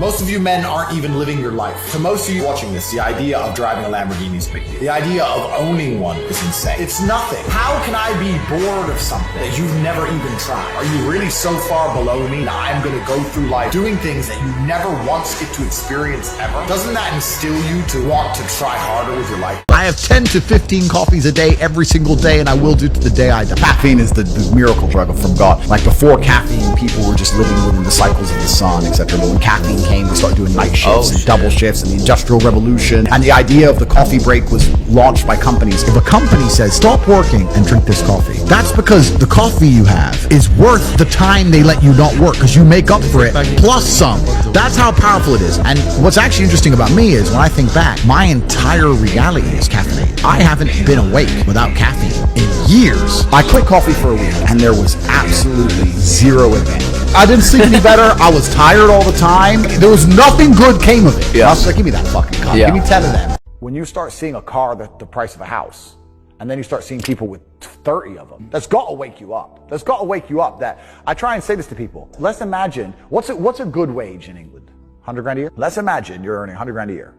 Most of you men aren't even living your life. To most of you watching this, the idea of driving a Lamborghini is big deal. The idea of owning one is insane. It's nothing. How can I be bored of something that you've never even tried? Are you really so far below me that I'm gonna go through life doing things that you never once get to experience ever? Doesn't that instill you to want to try harder with your life? I have 10 to 15 coffees a day every single day, and I will do to the day I die. Caffeine is the miracle drug from God. Like before caffeine, people were just living within the cycles of the sun, etc. But when caffeine came, we started doing night shifts and double shifts and the Industrial Revolution. And the idea of the coffee break was launched by companies. If a company says, stop working and drink this coffee, that's because the coffee you have is worth the time they let you not work, because you make up for it plus some. That's how powerful it is. And what's actually interesting about me is when I think back, my entire reality is caffeinated. I haven't been awake without caffeine in years. I quit coffee for a week and there was absolutely zero advantage. I didn't sleep any better. I was tired all the time. There was nothing good came of it. I was like, give me that fucking cup. Give me 10 of them. When you start seeing a car that's the price of a house, and then you start seeing people with 30 of them, that's got to wake you up. That's got to wake you up. That I try and say this to people. Let's imagine, what's a good wage in England? 100 grand a year? Let's imagine you're earning 100 grand a year.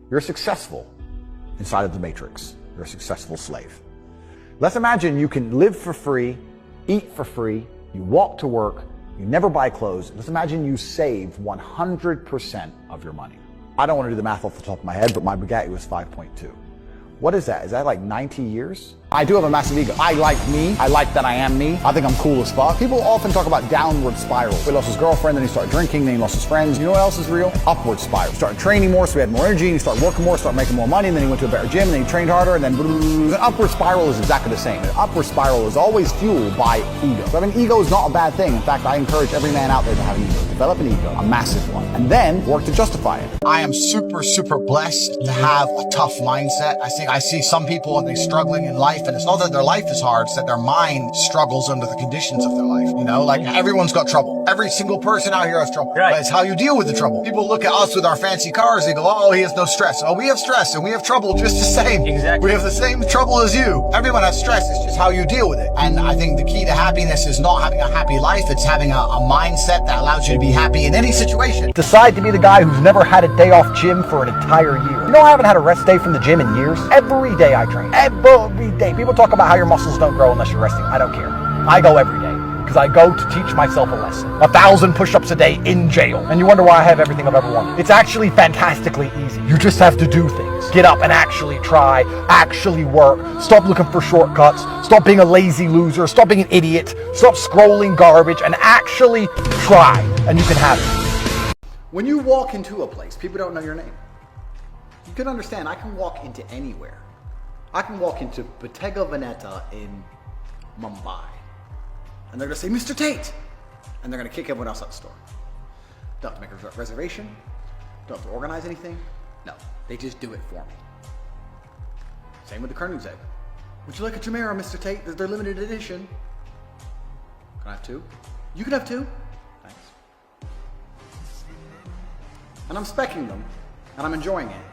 You're successful inside of the matrix. You're a successful slave. Let's imagine you can live for free, eat for free, you walk to work, you never buy clothes. Let's imagine you save 100% of your money. I don't want to do the math off the top of my head, but my Bugatti was 5.2. What is that? Is that like 90 years? I do have a massive ego. I like me. I like that I am me. I think I'm cool as fuck. People often talk about downward spirals. He lost his girlfriend, then he started drinking, then he lost his friends. You know what else is real? Upward spiral. He started training more, so he had more energy, and he started working more, started making more money, and then he went to a better gym, and then he trained harder, and then an upward spiral is exactly the same. An upward spiral is always fueled by ego. So having ego is not a bad thing. In fact, I encourage every man out there to have an ego. Develop an ego, a massive one, and then work to justify it. I am super, super blessed to have a tough mindset. I see some people and they're struggling in life, and it's not that their life is hard, it's that their mind struggles under the conditions of their life. You know, like everyone's got trouble. Every single person out here has trouble. Right. But it's how you deal with the trouble. People look at us with our fancy cars, they go, oh, he has no stress. Oh, we have stress and we have trouble just the same. Exactly. We have the same trouble as you. Everyone has stress, it's just how you deal with it. And I think the key to happiness is not having a happy life, it's having a mindset that allows you to be happy in any situation. Decide to be the guy who's never had a day off gym for an entire year. You know, I haven't had a rest day from the gym in years. Every day I train. Every day. People talk about how your muscles don't grow unless you're resting. I don't care. I go every day because I go to teach myself a lesson. 1,000 push-ups a day in jail. And you wonder why I have everything I've ever wanted. It's actually fantastically easy. You just have to do things. Get up and actually try, actually work. Stop looking for shortcuts. Stop being a lazy loser. Stop being an idiot. Stop scrolling garbage and actually try. And you can have it. When you walk into a place, people don't know your name. You can understand, I can walk into anywhere. I can walk into Bottega Veneta in Mumbai, and they're gonna say, Mr. Tate, and they're gonna kick everyone else out the store. Don't have to make a reservation, don't have to organize anything. No, they just do it for me. Same with the Koenigsegg. Would you like a Chimera, Mr. Tate? They're limited edition. Can I have two? You can have two. Thanks. And I'm specking them, and I'm enjoying it,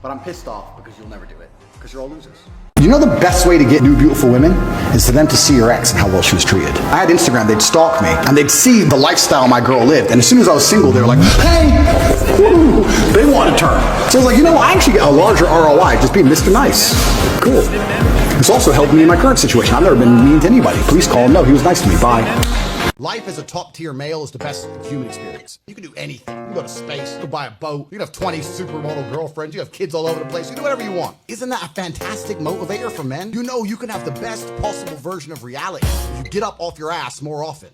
but I'm pissed off because you'll never do it. Because you're all losers. You know the best way to get new beautiful women is for them to see your ex and how well she was treated. I had Instagram, they'd stalk me, and they'd see the lifestyle my girl lived, and as soon as I was single, they were like, hey, woo, they want to turn. So I was like, you know, I actually get a larger ROI just being Mr. Nice. Cool. This also helped me in my current situation. I've never been mean to anybody. Police call him, no, he was nice to me, bye. Life as a top-tier male is the best human experience. You can do anything. You can go to space, you can buy a boat, you can have 20 supermodel girlfriends, you have kids all over the place, you can do whatever you want. Isn't that a fantastic motivator for men? You know you can have the best possible version of reality if you get up off your ass more often.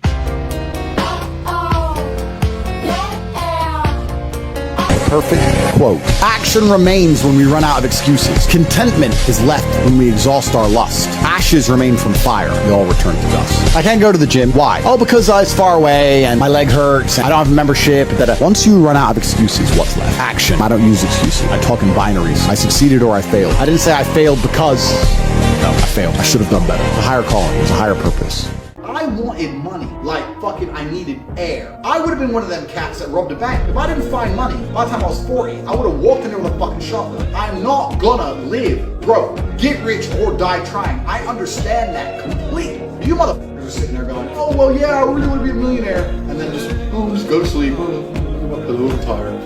Perfect quote. Action remains when we run out of excuses. Contentment is left when we exhaust our lust. Ashes remain from fire. They all return to dust. I can't go to the gym. Why? Oh, because it's far away and my leg hurts and I don't have a membership. Once you run out of excuses, what's left? Action. I don't use excuses. I talk in binaries. I succeeded or I failed. I didn't say I failed because... No, I failed. I should have done better. A higher calling. There's a higher purpose. I wanted money, like fucking I needed air. I would have been one of them cats that robbed a bank. If I didn't find money by the time I was 40, I would have walked in there with a fucking shotgun. I'm not gonna live broke, get rich, or die trying. I understand that completely. You motherfuckers are sitting there going, oh, well, yeah, I really want to be a millionaire. And then just go to sleep. I'm a little tired.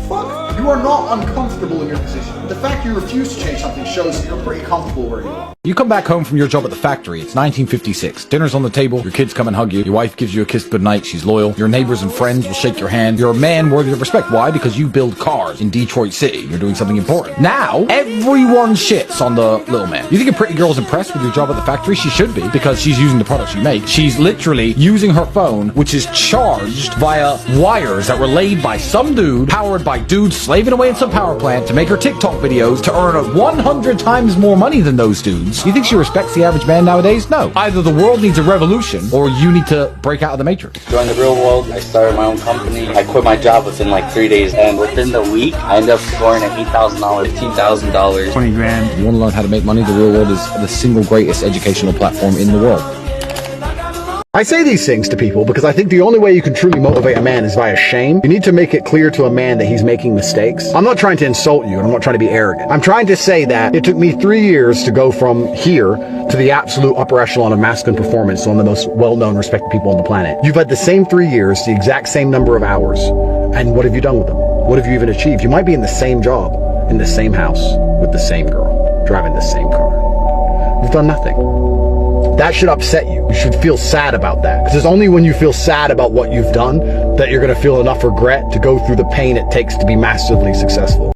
Fuck! You are not uncomfortable in your position. The fact you refuse to change something shows that you're pretty comfortable where you are. You come back home from your job at the factory. It's 1956. Dinner's on the table. Your kids come and hug you. Your wife gives you a kiss goodnight. She's loyal. Your neighbors and friends will shake your hand. You're a man worthy of respect. Why? Because you build cars in Detroit City. You're doing something important. Now, everyone shits on the little man. You think a pretty girl's impressed with your job at the factory? She should be, because she's using the products you make. She's literally using her phone, which is charged via wires that were laid by some dude, powered by dudes slaving away in some power plant to make her TikTok videos to earn 100 times more money than those dudes. You think she respects the average man nowadays? No. Either the world needs a revolution, or you need to break out of the matrix. Joined the real world. I started my own company. I quit my job within like 3 days, and within the week, I ended up scoring at $8,000, $15,000, 20 grand. You want to learn how to make money? The real world is the single greatest educational platform in the world. I say these things to people because I think the only way you can truly motivate a man is via shame. You need to make it clear to a man that he's making mistakes. I'm not trying to insult you, and I'm not trying to be arrogant. I'm trying to say that it took me 3 years to go from here to the absolute upper echelon of masculine performance, one of the most well-known, respected people on the planet. You've had the same 3 years, the exact same number of hours, and what have you done with them? What have you even achieved? You might be in the same job, in the same house, with the same girl, driving the same car. You've done nothing. That should upset you. You should feel sad about that. Because it's only when you feel sad about what you've done that you're going to feel enough regret to go through the pain it takes to be massively successful.